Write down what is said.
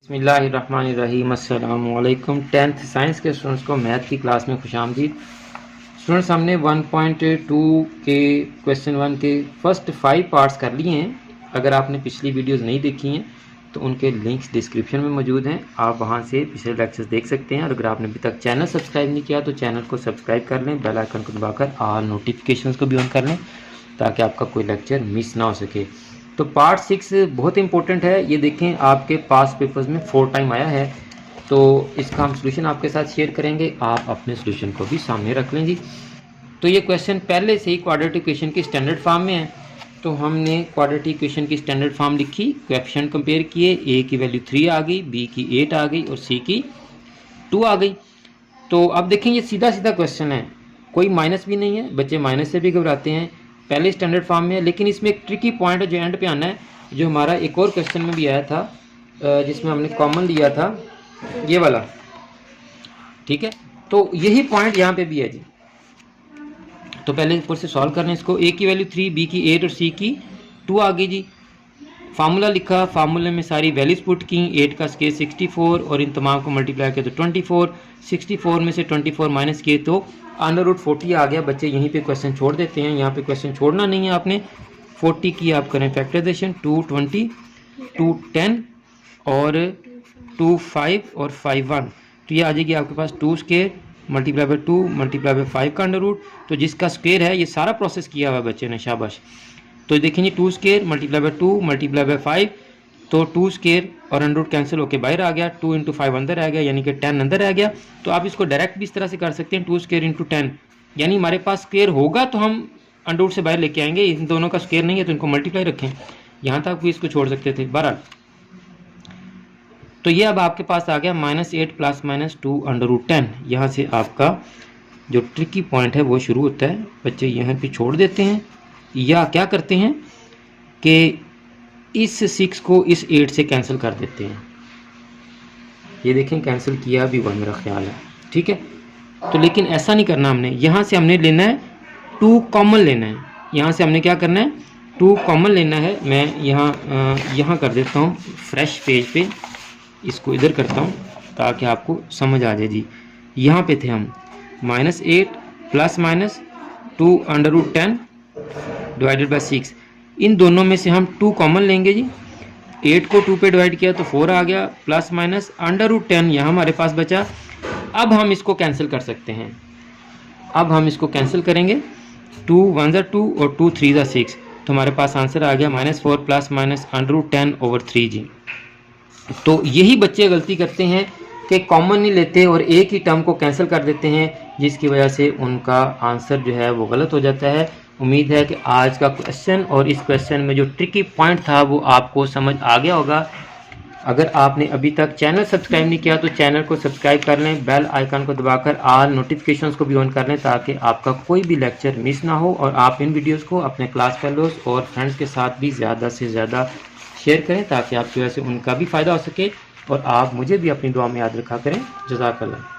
बिस्मिल्लाहिर्रहमानिर्रहीम। अस्सलामु अलैकुम। 10th साइंस के स्टूडेंट्स को मैथ की क्लास में खुशामदीद। स्टूडेंट्स, हमने 1.2 के क्वेश्चन 1 के फर्स्ट 5 पार्ट्स कर लिए हैं। अगर आपने पिछली वीडियोस नहीं देखी हैं तो उनके लिंक्स डिस्क्रिप्शन में मौजूद हैं, आप वहां से पिछले लेक्चर्स देख सकते हैं। और अगर आपने अभी तक चैनल सब्सक्राइब नहीं किया तो चैनल को सब्सक्राइब कर लें, बेल आइकन को दबाकर ऑल नोटिफिकेशंस को भी ऑन कर लें ताकि आपका कोई लेक्चर मिस ना हो सके। तो पार्ट 6 बहुत इंपॉर्टेंट है। ये देखें, आपके पास पेपर्स में 4 टाइम आया है, तो इसका हम सॉल्यूशन आपके साथ शेयर करेंगे। आप अपने सॉल्यूशन को भी सामने रख लें जी। तो ये क्वेश्चन पहले से ही क्वाड्रेटिक इक्वेशन की स्टैंडर्ड फॉर्म में है, तो हमने क्वाड्रेटिक इक्वेशन की स्टैंडर्ड फॉर्म लिखी, कोएफिशिएंट कंपेयर किए, ए की वैल्यू 3 आ गई, बी की 8 आ गई और सी की 2 आ गई। तो अब देखें, ये सीधा सीधा क्वेश्चन है, कोई माइनस भी नहीं है। बच्चे माइनस से भी घबराते हैं, पहले स्टैंडर्ड फॉर्म में है। लेकिन इसमें एक ट्रिकी पॉइंट है जो एंड पे आना है, जो हमारा एक और क्वेश्चन में भी आया था, जिसमें हमने कॉमन लिया था ये वाला, ठीक है। तो यही पॉइंट यहाँ पे भी है जी। तो पहले ऊपर से सॉल्व करना है इसको। ए की वैल्यू 3, बी की 8 और सी की 2 आ गई जी। फार्मूला लिखा, फार्मूले में सारी वैल्यूज पुट की, 8 का स्केयर 64 और इन तमाम को मल्टीप्लाई किया तो 24, 64 में से 24 माइनस किए तो √40 आ गया। बच्चे यहीं पे क्वेश्चन छोड़ देते हैं, यहाँ पे क्वेश्चन छोड़ना नहीं है आपने। 40 की आप करें फैक्टराइजेशन, 2 20, 2 10 और 2 5 और 5 1, तो ये आ जाएगी आपके पास 2 square multiply by 2 multiply by 5 का अंडर रूट। तो जिसका स्क्वायर है, ये सारा प्रोसेस किया हुआ है बच्चे ने, शाबाश। तो देखेंगे 2 square multiply by 2 multiply by 5, तो 2 स्केयर और अंडर रूट कैंसिल होकर बाहर आ गया, 2 × 5 अंदर आ गया, यानी कि 10 अंदर आ गया। तो आप इसको डायरेक्ट भी इस तरह से कर सकते हैं, 2 स्केयर × 10, यानी हमारे पास स्केयर होगा तो हम अंडर रूट से बाहर लेके आएंगे। इन दोनों का स्केयर नहीं है तो इनको मल्टीप्लाई रखें, यहाँ तक भी इसको छोड़ सकते थे। बहरहाल, तो ये अब आपके पास आ गया -8 ± 2 √10। यहाँ से आपका जो ट्रिकी पॉइंट है वो शुरू होता है। बच्चे यहाँ पे छोड़ देते हैं या क्या करते हैं कि इस 6 को इस 8 से कैंसिल कर देते हैं। ये देखें, कैंसिल किया भी हुआ मेरा ख्याल है, ठीक है। तो लेकिन ऐसा नहीं करना हमने, यहाँ से हमने लेना है 2 कॉमन लेना है। यहाँ से हमने क्या करना है, 2 कॉमन लेना है। मैं यहाँ कर देता हूँ फ्रेश पेज पे, इसको इधर करता हूँ ताकि आपको समझ आ जाए जी। यहाँ पे थे हम, -8 ± 2 √10 डिवाइडेड बाय 6। इन दोनों में से हम 2 कॉमन लेंगे जी। 8 को 2 पे डिवाइड किया तो 4 आ गया, प्लस माइनस √10 यहाँ हमारे पास बचा। अब हम इसको कैंसिल कर सकते हैं। अब हम इसको कैंसिल करेंगे, 2 1 2 और 2 3 6, तो हमारे पास आंसर आ गया -4 ± √10/3 जी। तो यही बच्चे गलती करते हैं कि कॉमन नहीं लेते और एक ही टर्म को कैंसिल कर देते हैं, जिसकी वजह से उनका आंसर जो है वो गलत हो जाता है। उम्मीद है कि आज का क्वेश्चन और इस क्वेश्चन में जो ट्रिकी पॉइंट था वो आपको समझ आ गया होगा। अगर आपने अभी तक चैनल सब्सक्राइब नहीं किया तो चैनल को सब्सक्राइब कर लें, बेल आइकन को दबाकर ऑल नोटिफिकेशंस को भी ऑन कर लें ताकि आपका कोई भी लेक्चर मिस ना हो। और आप इन वीडियोस को अपने क्लास फेलोज और फ्रेंड्स के साथ भी ज़्यादा से ज़्यादा शेयर करें ताकि आपकी वजह से उनका भी फ़ायदा हो सके और आप मुझे भी अपनी दुआ में याद रखा करें। जज़ाकल्लाह।